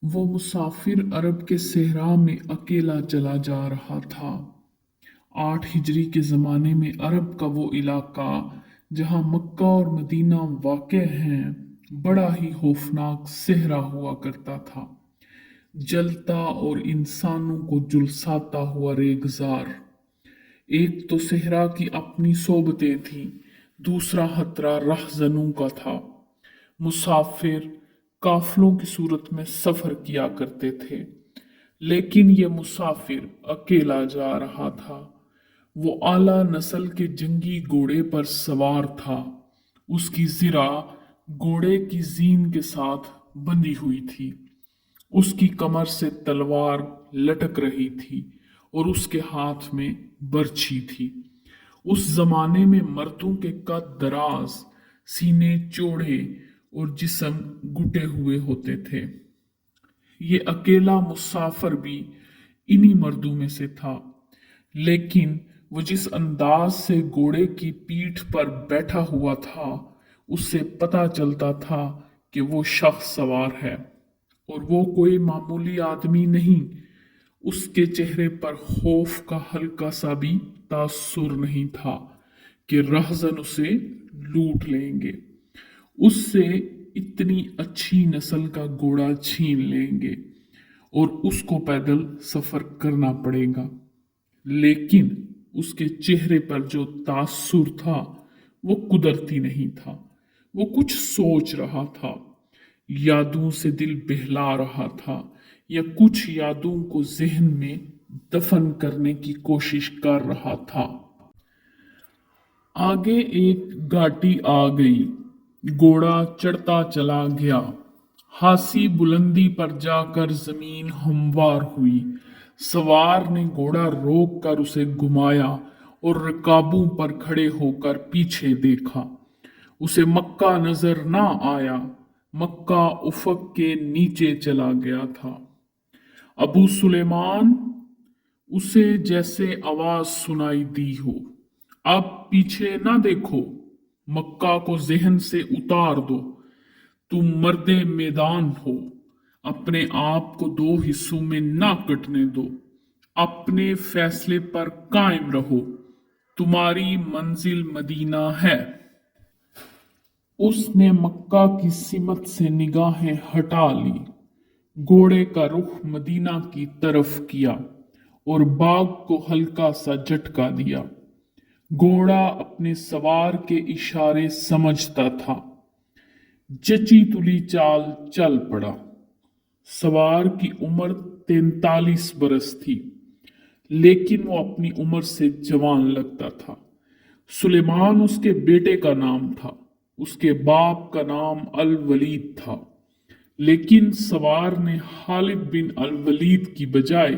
वो मुसाफिर अरब के सहरा में अकेला चला जा रहा था। 8 हिजरी के ज़माने में अरब का वो इलाका जहाँ मक्का और मदीना वाक़ हैं, बड़ा ही खौफनाक सहरा हुआ करता था। जलता और इंसानों को झुलसाता हुआ रेगजार। एक तो सहरा की अपनी सोबतें थीं, दूसरा खतरा रहज़नों का था। मुसाफिर काफिलों की सूरत में सफर किया करते थे, लेकिन ये मुसाफिर अकेला जा रहा था। वो आला नस्ल के जंगी घोड़े पर सवार था। उसकी जिरा घोड़े की जीन के साथ बंधी हुई थी। उसकी कमर से तलवार लटक रही थी और उसके हाथ में बर्छी थी। उस जमाने में मर्दों के कद दराज, सीने चौड़े और जिस्म घुटे हुए होते थे। ये अकेला मुसाफिर भी इन्हीं मर्दों में से था, लेकिन वो जिस अंदाज से घोड़े की पीठ पर बैठा हुआ था, उससे पता चलता था कि वो शख्स सवार है और वो कोई मामूली आदमी नहीं। उसके चेहरे पर खौफ का हल्का सा भी तासुर नहीं था कि रहज़न उसे लूट लेंगे, उससे इतनी अच्छी नस्ल का घोड़ा छीन लेंगे और उसको पैदल सफर करना पड़ेगा। लेकिन उसके चेहरे पर जो तासुर था वो कुदरती नहीं था। वो कुछ सोच रहा था, यादों से दिल बहला रहा था, या कुछ यादों को जहन में दफन करने की कोशिश कर रहा था। आगे एक घाटी आ गई। घोड़ा चढ़ता चला गया। हासी बुलंदी पर जाकर जमीन हमवार हुई। सवार ने घोड़ा रोक कर उसे घुमाया और रकाबों पर खड़े होकर पीछे देखा। उसे मक्का नजर ना आया। मक्का उफक के नीचे चला गया था। अबू सुलेमान, उसे जैसे आवाज सुनाई दी हो, अब पीछे ना देखो, मक्का को जहन से उतार दो। तुम मर्दे मैदान हो, अपने आप को दो हिस्सों में ना कटने दो। अपने फैसले पर कायम रहो। तुम्हारी मंजिल मदीना है। उसने मक्का की सिमत से निगाहें हटा ली, घोड़े का रुख मदीना की तरफ किया और बाग को हल्का सा झटका दिया। घोड़ा अपने सवार के इशारे समझता था। जची तुली चाल चल पड़ा। सवार की उम्र 43 बरस थी, लेकिन वो अपनी उम्र से जवान लगता था। सुलेमान उसके बेटे का नाम था। उसके बाप का नाम अल वलीद था, लेकिन सवार ने खालिद बिन अल वलीद की बजाय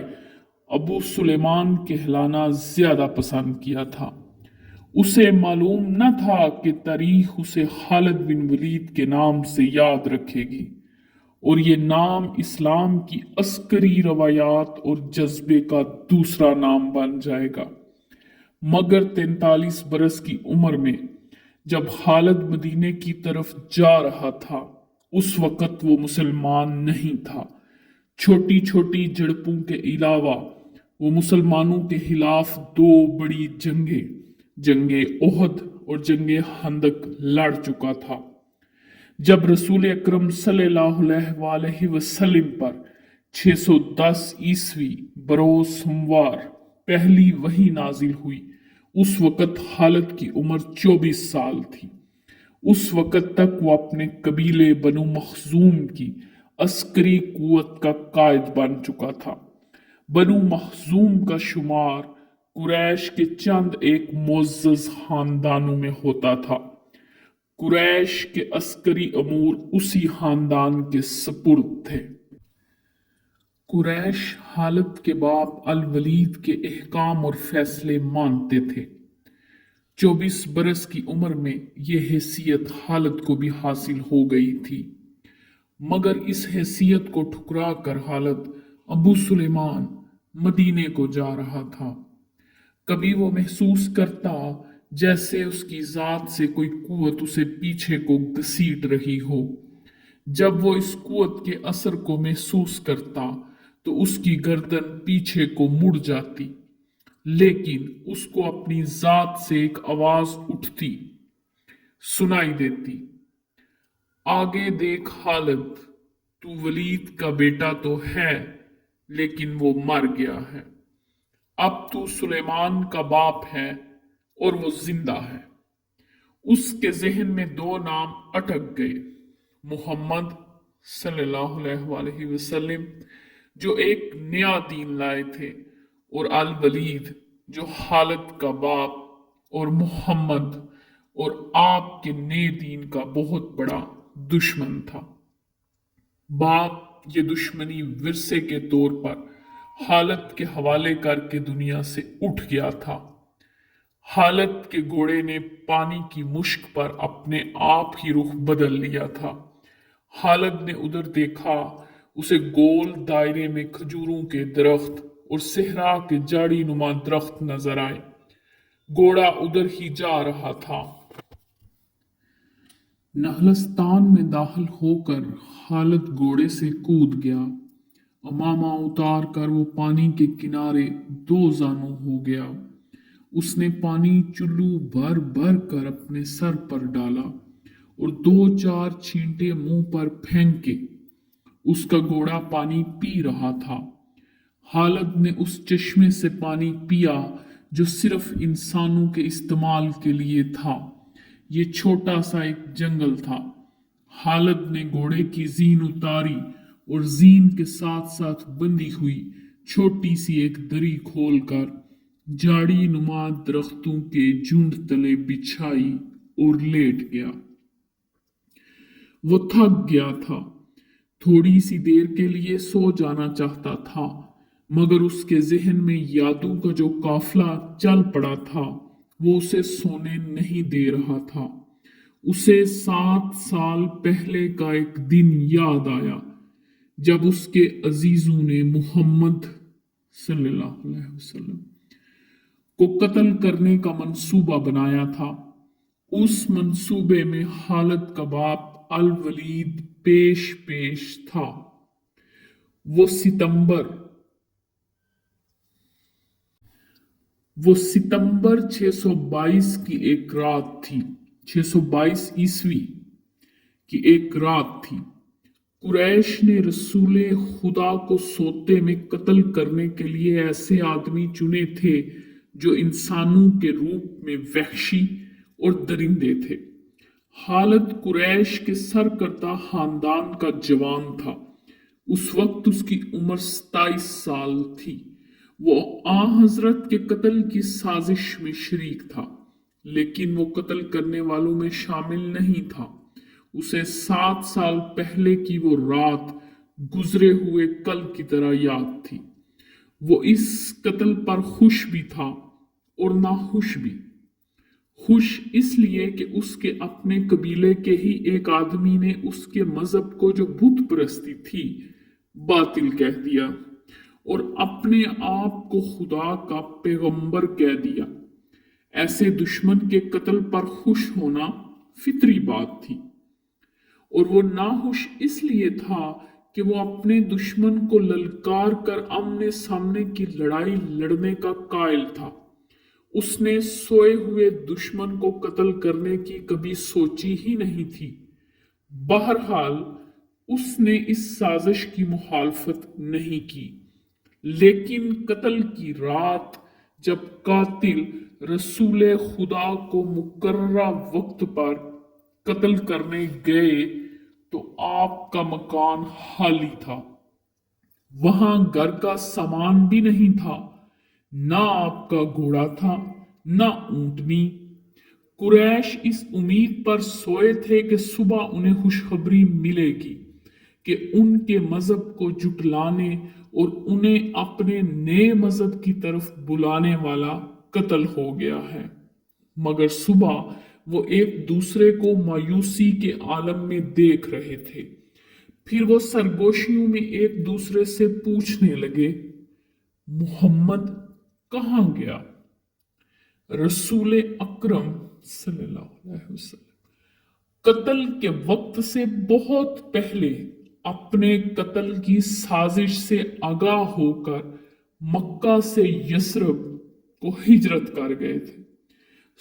अबू सुलेमान कहलाना ज्यादा पसंद किया था। उसे मालूम न था कि तारीख उसे खालिद बिन वलीद के नाम से याद रखेगी और ये नाम इस्लाम की अस्करी रवायात और जज्बे का दूसरा नाम बन जाएगा। मगर 43 बरस की उम्र में जब खालिद मदीने की तरफ जा रहा था, उस वक़्त वो मुसलमान नहीं था। छोटी छोटी झड़पों के अलावा वो मुसलमानों के खिलाफ दो बड़ी जंगें, जंगे ओहद और जंगे खंदक लड़ चुका था। जब रसूल अकरम सल्लल्लाहु अलैहि वसल्लम पर 610 ईस्वी बरोज सोमवार पहली वही नाजिल हुई, उस वक़्त खालिद की उम्र 24 साल थी। उस वक़्त तक वो अपने कबीले बनु मखजूम की अस्करी कुवत का कायद बन चुका था। बनु मखजूम का शुमार कुरैश के चंद एक मुअज़्ज़ज़ खानदानों में होता था। कुरैश के अस्करी अमूर उसी खानदान के सपुर्द थे। कुरैश खालिद के बाप अल वलीद के अहकाम और फैसले मानते थे। 24 बरस की उम्र में यह हैसियत खालिद को भी हासिल हो गई थी, मगर इस हैसियत को ठुकरा कर खालिद अबू सुलेमान मदीने को जा रहा था। कभी वो महसूस करता जैसे उसकी जात से कोई कुवत उसे पीछे को घसीट रही हो, जब वो इस कुव्वत के असर को महसूस करता तो उसकी गर्दन पीछे को मुड़ जाती, लेकिन उसको अपनी जात से एक आवाज उठती सुनाई देती, आगे देख खालिद, तू वलीद का बेटा तो है लेकिन वो मर गया है। अब तू सुलेमान का बाप है और वो जिंदा है। उसके जहन में दो नाम अटक गए, मोहम्मद सल्लल्लाहु अलैहि वसल्लम जो एक नया दीन लाए थे, और अल वलीद जो खालिद का बाप और मोहम्मद और आपके नए दीन का बहुत बड़ा दुश्मन था। बाप ये दुश्मनी विरसे के तौर पर खालिद के हवाले करके दुनिया से उठ गया था। खालिद के घोड़े ने पानी की मुश्क पर अपने आप ही रुख बदल लिया था। खालिद ने उधर देखा, उसे गोल दायरे में खजूरों के दरख्त और सहरा के झाड़ी नुमा दरख्त नजर आए। घोड़ा उधर ही जा रहा था। नहलस्तान में दाखिल होकर खालिद घोड़े से कूद गया। अमामा उतार कर वो पानी के किनारे दो जानू हो गया। उसने पानी चुल्लू भर भर कर अपने सर पर डाला और दो चार छींटे मुंह पर फेंके। उसका घोड़ा पानी पी रहा था। खालिद ने उस चश्मे से पानी पिया जो सिर्फ इंसानों के इस्तेमाल के लिए था। ये छोटा सा एक जंगल था। खालिद ने घोड़े की जीन उतारी और जीन के साथ साथ बंधी हुई छोटी सी एक दरी खोलकर झाड़ी नुमा दरख्तों के झुंड तले बिछाई और लेट गया। वो थक गया था, थोड़ी सी देर के लिए सो जाना चाहता था, मगर उसके जहन में यादों का जो काफिला चल पड़ा था वो उसे सोने नहीं दे रहा था। उसे 7 साल पहले का एक दिन याद आया जब उसके अजीजों ने मोहम्मद सल्लल्लाहु अलैहि वसल्लम को कत्ल करने का मंसूबा बनाया था। उस मंसूबे में खालिद का बाप अल वलीद पेश पेश था। वो सितंबर 622 की एक रात थी, 622 ईस्वी की एक रात थी। कुरैश ने रसूले खुदा को सोते में कत्ल करने के लिए ऐसे आदमी चुने थे जो इंसानों के रूप में वहशी और दरिंदे थे। खालिद कुरैश के सरकर्दा खानदान का जवान था। उस वक्त उसकी उम्र 27 साल थी। वो आ हजरत के कत्ल की साजिश में शरीक था, लेकिन वो कत्ल करने वालों में शामिल नहीं था। उसे 7 साल पहले की वो रात गुजरे हुए कल की तरह याद थी। वो इस कत्ल पर खुश भी था और नाखुश भी। खुश इसलिए कि उसके अपने कबीले के ही एक आदमी ने उसके मजहब को, जो बुत परस्ती थी, बातिल कह दिया और अपने आप को खुदा का पैगंबर कह दिया। ऐसे दुश्मन के कत्ल पर खुश होना फितरी बात थी, और वो नाखुश इसलिए था कि वो अपने दुश्मन को ललकार कर आमने सामने की लड़ाई लड़ने का कायल था। उसने सोए हुए दुश्मन को कत्ल करने की कभी सोची ही नहीं थी। बहरहाल उसने इस साजिश की मुखालफत नहीं की, लेकिन कत्ल की रात जब कातिल रसूले खुदा को मुकर्ररा वक्त पर कत्ल करने गए तो आपका मकान खाली था। वहां घर का सामान भी नहीं था, ना आपका घोड़ा था, ना ऊंटनी। कुरैश इस उम्मीद पर सोए थे कि सुबह उन्हें खुशखबरी मिलेगी कि उनके मजहब को जुटलाने और उन्हें अपने नए मजहब की तरफ बुलाने वाला कत्ल हो गया है। मगर सुबह वो एक दूसरे को मायूसी के आलम में देख रहे थे। फिर वो सरगोशियों में एक दूसरे से पूछने लगे, मोहम्मद कहाँ गया? रसूल अकरम सल्लल्लाहु अलैहि वसल्लम कत्ल के वक्त से बहुत पहले अपने कत्ल की साजिश से आगाह होकर मक्का से यसरब को हिजरत कर गए थे।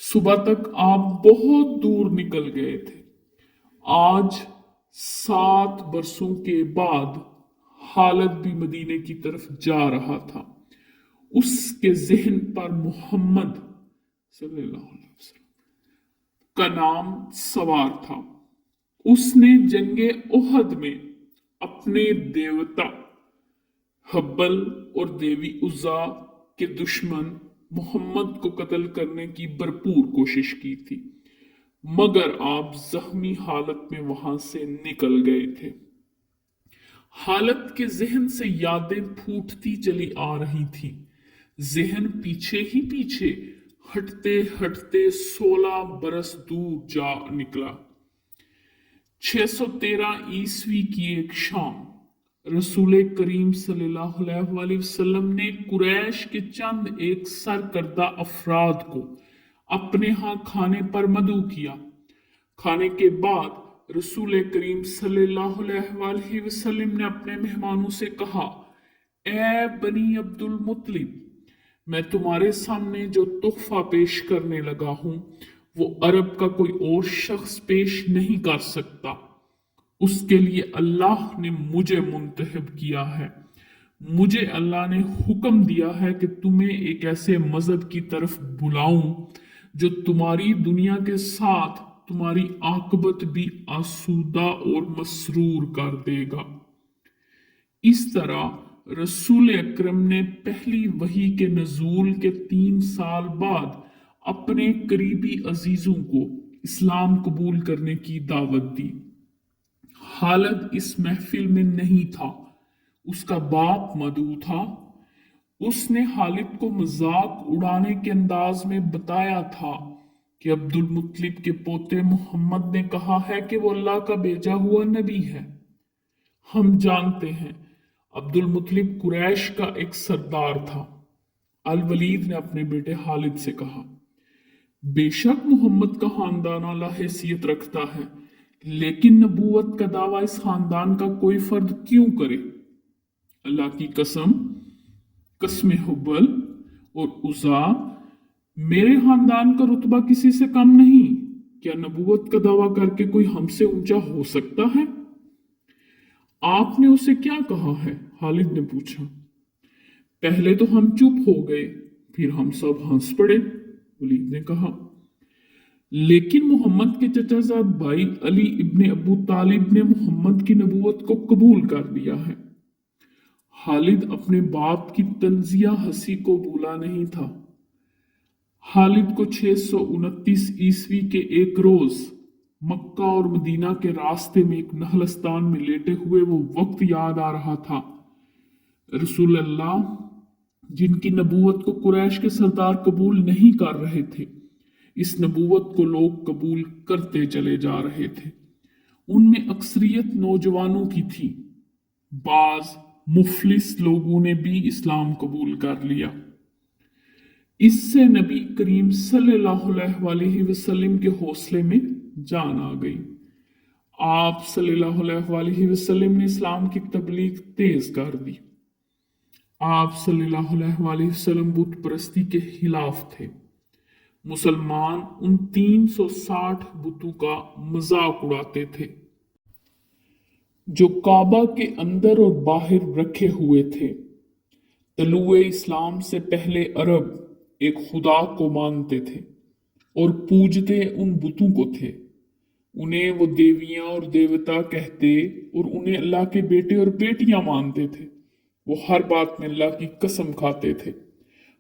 सुबह तक आप बहुत दूर निकल गए थे। आज 7 बरसों के बाद हालत भी मदीने की तरफ जा रहा था। उसके जहन पर मोहम्मद सल्लल्लाहु अलैहि वसल्लम का नाम सवार था। उसने जंगे ओहद में अपने देवता हब्बल और देवी उज़्ज़ा के दुश्मन मोहम्मद को कत्ल करने की भरपूर कोशिश की थी, मगर आप जख्मी हालत में वहां से निकल गए थे। हालत के जहन से यादें फूटती चली आ रही थी। जहन पीछे ही पीछे हटते हटते 16 बरस दूर जा निकला। 613 ईस्वी की एक शाम रसूल करीम सल्लल्लाहु अलैहि वसल्लम ने कुरैश के चंद एक सरकर्दा अफराद को अपने यहाँ खाने पर मदऊ किया। खाने के बाद रसूल करीम सल्लल्लाहु अलैहि वसल्लम ने अपने मेहमानों से कहा, ए बनी अब्दुल मुत्तलिब, मैं तुम्हारे सामने जो तोहफा पेश करने लगा हूं वो अरब का कोई और शख्स पेश नहीं कर सकता। उसके लिए अल्लाह ने मुझे मुंतखब किया है। मुझे अल्लाह ने हुक्म दिया है कि तुम्हें एक ऐसे मजहब की तरफ बुलाऊं जो तुम्हारी दुनिया के साथ तुम्हारी आकबत भी आसूदा और मसरूर कर देगा। इस तरह रसूल अकरम ने पहली वही के नजूल के 3 साल बाद अपने करीबी अजीजों को इस्लाम कबूल करने की दावत दी। हालत इस महफिल में नहीं था, उसका बाप मदऊ था। उसने हालिद को मजाक उड़ाने के अंदाज में बताया था कि अब्दुल मुत्तलिब के पोते मोहम्मद ने कहा है कि वो अल्लाह का भेजा हुआ नबी है। हम जानते हैं अब्दुल मुत्तलिब कुरैश का एक सरदार था। अल वलीद ने अपने बेटे हालिद से कहा, बेशक मोहम्मद का खानदान आला हैसियत रखता है, लेकिन नबूवत का दावा इस खानदान का कोई फर्द क्यों करे? अल्लाह की कसम, कसम हुब्बल और उज़्ज़ा, मेरे खानदान का रुतबा किसी से कम नहीं। क्या नबूवत का दावा करके कोई हमसे ऊंचा हो सकता है? आपने उसे क्या कहा है? हालिद ने पूछा। पहले तो हम चुप हो गए, फिर हम सब हंस पड़े, वलीद ने कहा। लेकिन मोहम्मद के चचाजाद भाई अली इब्ने अबू तालिब ने मोहम्मद की नबूवत को कबूल कर लिया है। हालिद अपने बाप की तंजिया हंसी को भूला नहीं था। हालिद को 629 ईस्वी के एक रोज मक्का और मदीना के रास्ते में एक नहलस्तान में लेटे हुए वो वक्त याद आ रहा था। रसूल अल्लाह, जिनकी नबूवत को कुरैश के सरदार कबूल नहीं कर रहे थे, इस नबूवत को लोग कबूल करते चले जा रहे थे। उनमें अक्सरियत नौजवानों की थी। बाज मुफलिस लोगों ने भी इस्लाम कबूल कर लिया। इससे नबी करीम सल्लल्लाहु अलैहि वसल्लम के हौसले में जान आ गई। आप सल्लल्लाहु अलैहि वसल्लम ने इस्लाम की तबलीग तेज कर दी। आप सल्लल्लाहु अलैहि वसल्लम बुत परस्ती के खिलाफ थे। मुसलमान उन 360 बुतों का मजाक उड़ाते थे जो काबा के अंदर और बाहर रखे हुए थे। तलुए इस्लाम से पहले अरब एक खुदा को मानते थे और पूजते उन बुतों को थे। उन्हें वो देवियां और देवता कहते और उन्हें अल्लाह के बेटे और बेटियां मानते थे। वो हर बात में अल्लाह की कसम खाते थे।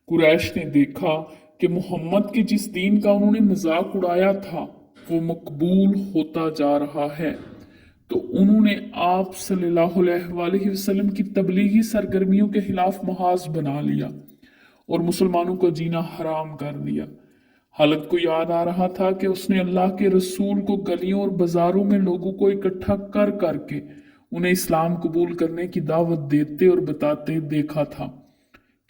कुरैश ने देखा कि मोहम्मद के जिस दीन का उन्होंने मजाक उड़ाया था वो मकबूल होता जा रहा है, तो उन्होंने आप सल्लल्लाहु अलैहि वसल्लम की तबलीगी सरगर्मियों के खिलाफ महाज बना लिया और मुसलमानों को जीना हराम कर दिया। हालत को याद आ रहा था कि उसने अल्लाह के रसूल को गलियों और बाजारों में लोगों को इकट्ठा कर करके उन्हें इस्लाम कबूल करने की दावत देते और बताते देखा था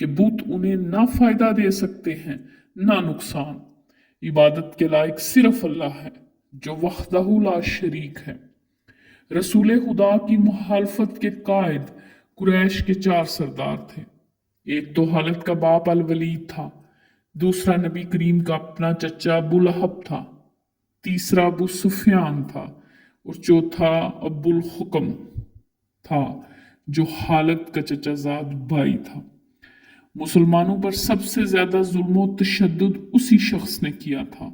कि बुत उन्हें ना फायदा दे सकते हैं ना नुकसान। इबादत के लायक सिर्फ अल्लाह है जो वहदह ला शरीक है। रसूल खुदा की मुखालफत के कायद कुरैश के 4 सरदार थे। एक तो हालत का बाप अल वलीद था, दूसरा नबी करीम का अपना चचा अबू लहब था, तीसरा अबू सुफियान था और चौथा अब्बुल हुक्म था जो हालत का चचाजाद भाई था। मुसलमानों पर सबसे ज्यादा जुल्म और तशद्दुद उसी शख्स ने किया था।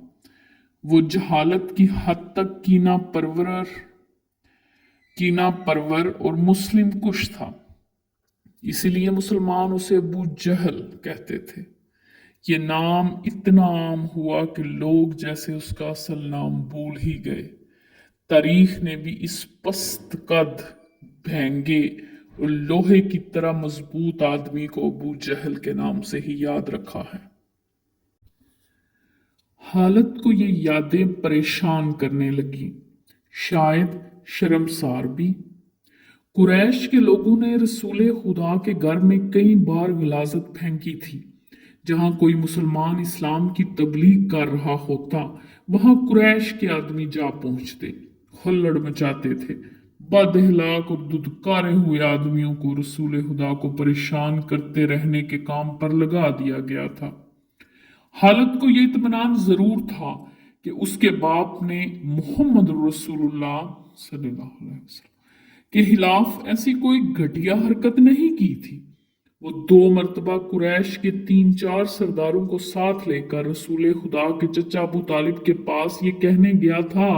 वो जहालत की हद तक कीना परवर और मुस्लिम कुश था। इसीलिए मुसलमान उसे अबू जहल कहते थे। ये नाम इतना आम हुआ कि लोग जैसे उसका असल नाम भूल ही गए। तारीख ने भी इस पस्त कद, भेंगे और लोहे की तरह मजबूत आदमी को अबू जहल के नाम से ही याद रखा है। हालत को ये यादें परेशान करने लगी, शायद शर्मसार भी। कुरैश के लोगों ने रसूल खुदा के घर में कई बार गलाजत फेंकी थी। जहां कोई मुसलमान इस्लाम की तबलीग कर रहा होता, वहां कुरैश के आदमी जा पहुंचते, हुल्लड़ मचाते थे। बदहलाक और दुदकारे हुए आदमियों को रसूल खुदा को परेशान करते रहने के काम पर लगा दिया गया था। हालत को यह इत्मीनान जरूर था कि उसके बाप ने मोहम्मद रसूलुल्लाह सल्लल्लाहु अलैहि वसल्लम के खिलाफ ऐसी कोई घटिया हरकत नहीं की थी। वो 2 मरतबा कुरैश के 3-4 सरदारों को साथ लेकर रसूल खुदा के चचा अबू तालिब के पास ये कहने गया था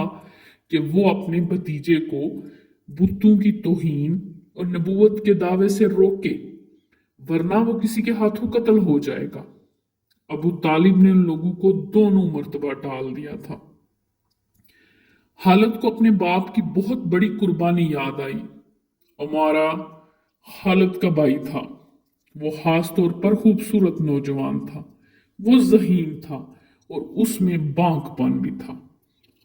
कि वो अपने भतीजे को बुतों की तौहीन और नबूवत के दावे से रोके, वरना वो किसी के हाथों कत्ल हो जाएगा। अबू तालिब ने उन लोगों को दोनों मर्तबा टाल दिया था। हालत को अपने बाप की बहुत बड़ी कुर्बानी याद आई। उमारा हालत का भाई था। वो खास तौर पर खूबसूरत नौजवान था। वो ज़हीन था और उसमें बांकपन भी था।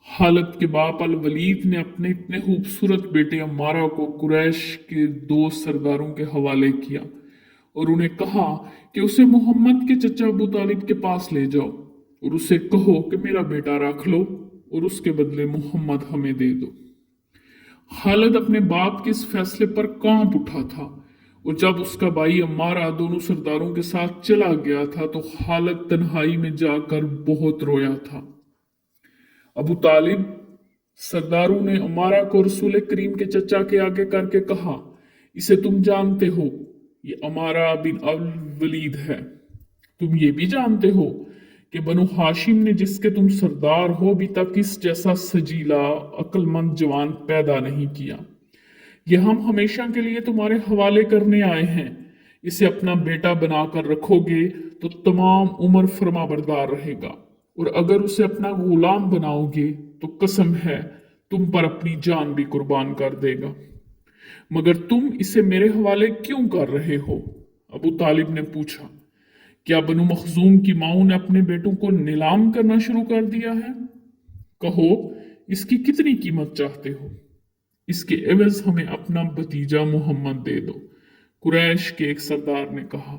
हालत के बाप अल वलीद ने अपने इतने खूबसूरत बेटे अमारा को कुरैश के 2 सरदारों के हवाले किया और उन्हें कहा कि उसे मोहम्मद के चचा अबू तालिब के पास ले जाओ और उसे कहो कि मेरा बेटा रख लो और उसके बदले मोहम्मद हमें दे दो। हालत अपने बाप के इस फैसले पर कांप उठा था और जब उसका भाई अम्मारा दोनों सरदारों के साथ चला गया था तो हालत तन्हाई में जाकर बहुत रोया था। अबू तालिब सरदारों ने अम्मारा को रसूल करीम के चचा के आगे करके कहा, इसे तुम जानते हो, ये अमारा बिन अल वलीद है। तुम ये भी जानते हो कि बनु हाशिम ने जिसके तुम सरदार हो अभी तक इस जैसा सजीला अक्लमंद जवान पैदा नहीं किया। ये हम हमेशा के लिए तुम्हारे हवाले करने आए हैं। इसे अपना बेटा बनाकर रखोगे तो तमाम उम्र फर्मा बरदार रहेगा, और अगर उसे अपना गुलाम बनाओगे तो कसम है तुम पर अपनी जान भी कुर्बान कर देगा। मगर तुम इसे मेरे हवाले क्यों कर रहे हो? अबू तालिब ने पूछा। क्या बनु मखजूम की माओ ने अपने बेटों को नीलाम करना शुरू कर दिया है? कहो, इसकी कितनी कीमत चाहते हो? इसके एवज हमें अपना भतीजा मोहम्मद दे दो। कुरैश के एक सरदार ने कहा,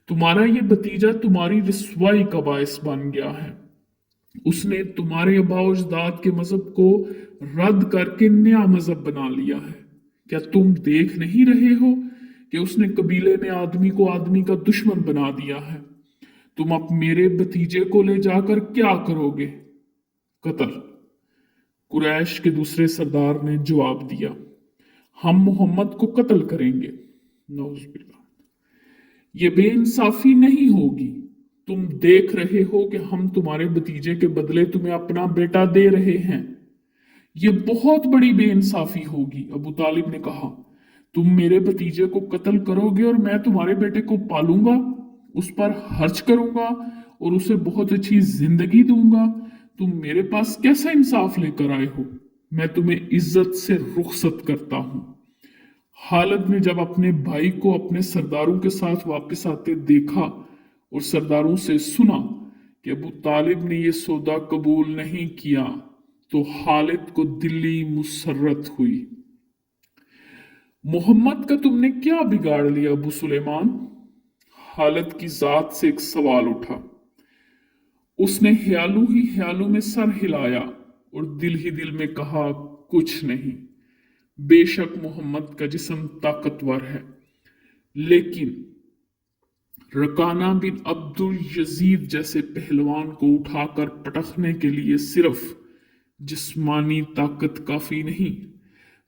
तुम्हारा ये भतीजा तुम्हारी रिस्वाई का बायस बन गया है। उसने तुम्हारे अबाउजदाद के मजहब को रद्द करके नया मजहब बना लिया है। क्या तुम देख नहीं रहे हो कि उसने कबीले में आदमी को आदमी का दुश्मन बना दिया है? तुम अब मेरे भतीजे को ले जाकर क्या करोगे? कत्ल। कुरैश के दूसरे सरदार ने जवाब दिया, हम मोहम्मद को कत्ल करेंगे। नौजुबिल्लाह, ये बेइंसाफी नहीं होगी। तुम देख रहे हो कि हम तुम्हारे भतीजे के बदले तुम्हें अपना बेटा दे रहे हैं। ये बहुत बड़ी बेइंसाफी होगी। अबू तालिब ने कहा, तुम मेरे भतीजे को कत्ल करोगे और मैं तुम्हारे बेटे को पालूंगा, उस पर खर्च करूंगा और उसे बहुत अच्छी जिंदगी दूंगा। तुम मेरे पास कैसा इंसाफ लेकर आए हो? मैं तुम्हें इज्जत से रुखसत करता हूं। हालत ने जब अपने भाई को अपने सरदारों के साथ वापस आते देखा और सरदारों से सुना कि अबू तालिब ने यह सौदा कबूल नहीं किया, तो हालिद को दिल्ली मुसर्रत हुई। मोहम्मद का तुमने क्या बिगाड़ लिया अबू सुलेमान? हालत की जात से एक सवाल उठा। उसने ख्यालू ही ख्यालू में सर हिलाया और दिल ही दिल में कहा, कुछ नहीं। बेशक मोहम्मद का जिस्म ताकतवर है, लेकिन रकाना बिन अब्दुल यजीद जैसे पहलवान को उठाकर पटकने के लिए सिर्फ जिस्मानी ताकत काफी नहीं।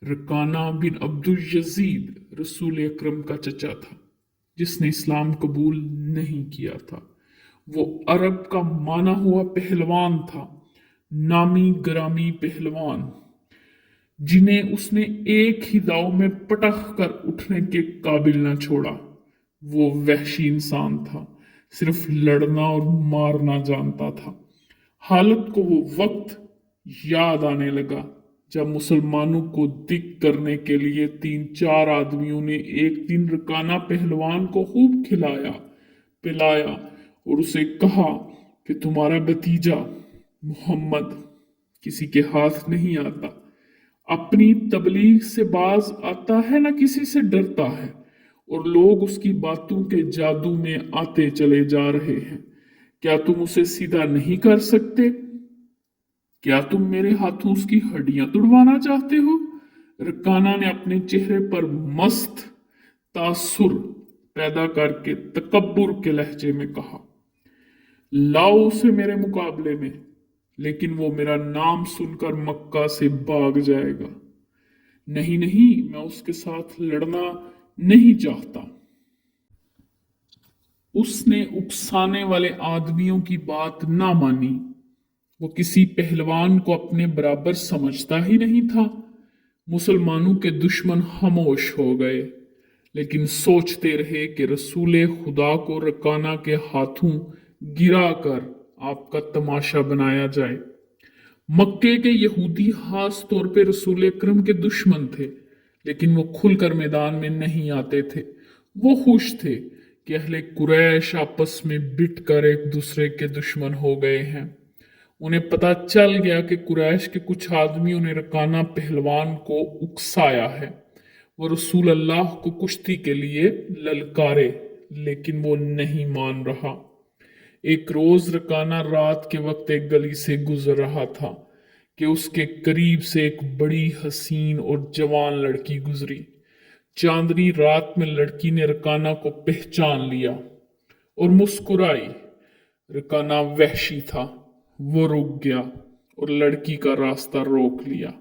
रकाना बिन अब्दुल यजीद रसूल अकरम का चचा था, जिसने इस्लाम कबूल नहीं किया था। वो अरब का माना हुआ पहलवान था, नामी ग्रामी पहलवान, जिन्हें उसने एक ही दाव में पटक कर उठने के काबिल न छोड़ा। वो वहशी इंसान था, सिर्फ लड़ना और मारना जानता था। हालत को वो वक्त याद आने लगा जब मुसलमानों को दिक करने के लिए 3-4 आदमियों ने एक दिन रकाना पहलवान को खूब खिलाया पिलाया और उसे कहा कि तुम्हारा भतीजा मोहम्मद किसी के हाथ नहीं आता, अपनी तबलीग से बाज आता है, ना किसी से डरता है, और लोग उसकी बातों के जादू में आते चले जा रहे हैं। क्या तुम उसे सीधा नहीं कर सकते? क्या तुम मेरे हाथों उसकी हड्डियां तुड़वाना चाहते हो? रकाना ने अपने चेहरे पर मस्त तासुर पैदा करके तकब्बुर के लहजे में कहा, लाओ उसे मेरे मुकाबले में, लेकिन वो मेरा नाम सुनकर मक्का से भाग जाएगा। नहीं नहीं, मैं उसके साथ लड़ना नहीं चाहता। उसने उकसाने वाले आदमियों की बात ना मानी। वो किसी पहलवान को अपने बराबर समझता ही नहीं था। मुसलमानों के दुश्मन खामोश हो गए, लेकिन सोचते रहे कि रसूल खुदा को रकाना के हाथों गिरा कर आपका तमाशा बनाया जाए। मक्के के यहूदी खास तौर पे रसूल अकरम के दुश्मन थे, लेकिन वो खुलकर मैदान में नहीं आते थे। वो खुश थे कि अहले कुरैश आपस में बिट कर एक दूसरे के दुश्मन हो गए हैं। उन्हें पता चल गया कि कुरैश के कुछ आदमियों ने रकाना पहलवान को उकसाया है। वो रसूल अल्लाह को कुश्ती के लिए ललकारे, लेकिन वो नहीं मान रहा। एक रोज रकाना रात के वक्त एक गली से गुजर रहा था कि उसके करीब से एक बड़ी हसीन और जवान लड़की गुजरी। चांदनी रात में लड़की ने रकाना को पहचान लिया और मुस्कुराई। रकाना वहशी था, वो रुक गया और लड़की का रास्ता रोक लिया।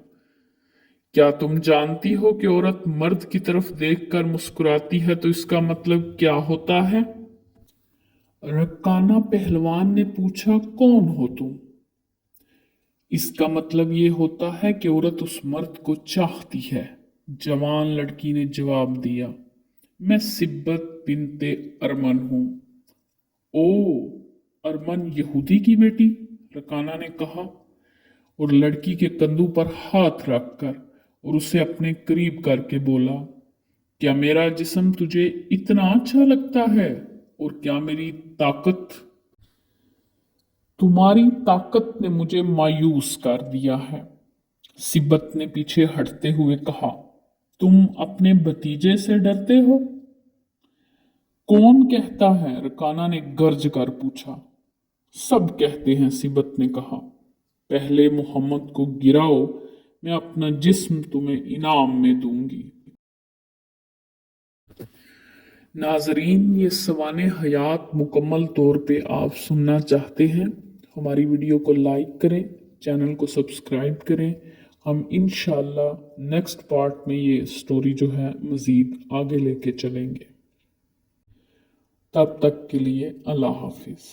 क्या तुम जानती हो कि औरत मर्द की तरफ देखकर मुस्कुराती है तो इसका मतलब क्या होता है? रकाना पहलवान ने पूछा, कौन हो तुम? इसका मतलब ये होता है कि औरत उस मर्द को चाहती है। जवान लड़की ने जवाब दिया, मैं सिब्बत बिनते अरमन हूं। ओ, अरमन यहूदी की बेटी? रकाना ने कहा और लड़की के कंधों पर हाथ रखकर और उसे अपने करीब करके बोला, क्या मेरा जिस्म तुझे इतना अच्छा लगता है? और क्या मेरी ताकत? तुम्हारी ताकत ने मुझे मायूस कर दिया है। सिब्बत ने पीछे हटते हुए कहा, तुम अपने भतीजे से डरते हो? कौन कहता है? रकाना ने गर्ज कर पूछा। सब कहते हैं, सिब्बत ने कहा। पहले मोहम्मद को गिराओ, मैं अपना जिस्म तुम्हें इनाम में दूंगी। नाजरीन, ये सवाने हयात मुकम्मल तौर पे आप सुनना चाहते हैं, हमारी वीडियो को लाइक करें, चैनल को सब्सक्राइब करें। हम इंशाल्लाह नेक्स्ट पार्ट में ये स्टोरी जो है मज़ीद आगे लेके चलेंगे। तब तक के लिए अल्लाह हाफिज़।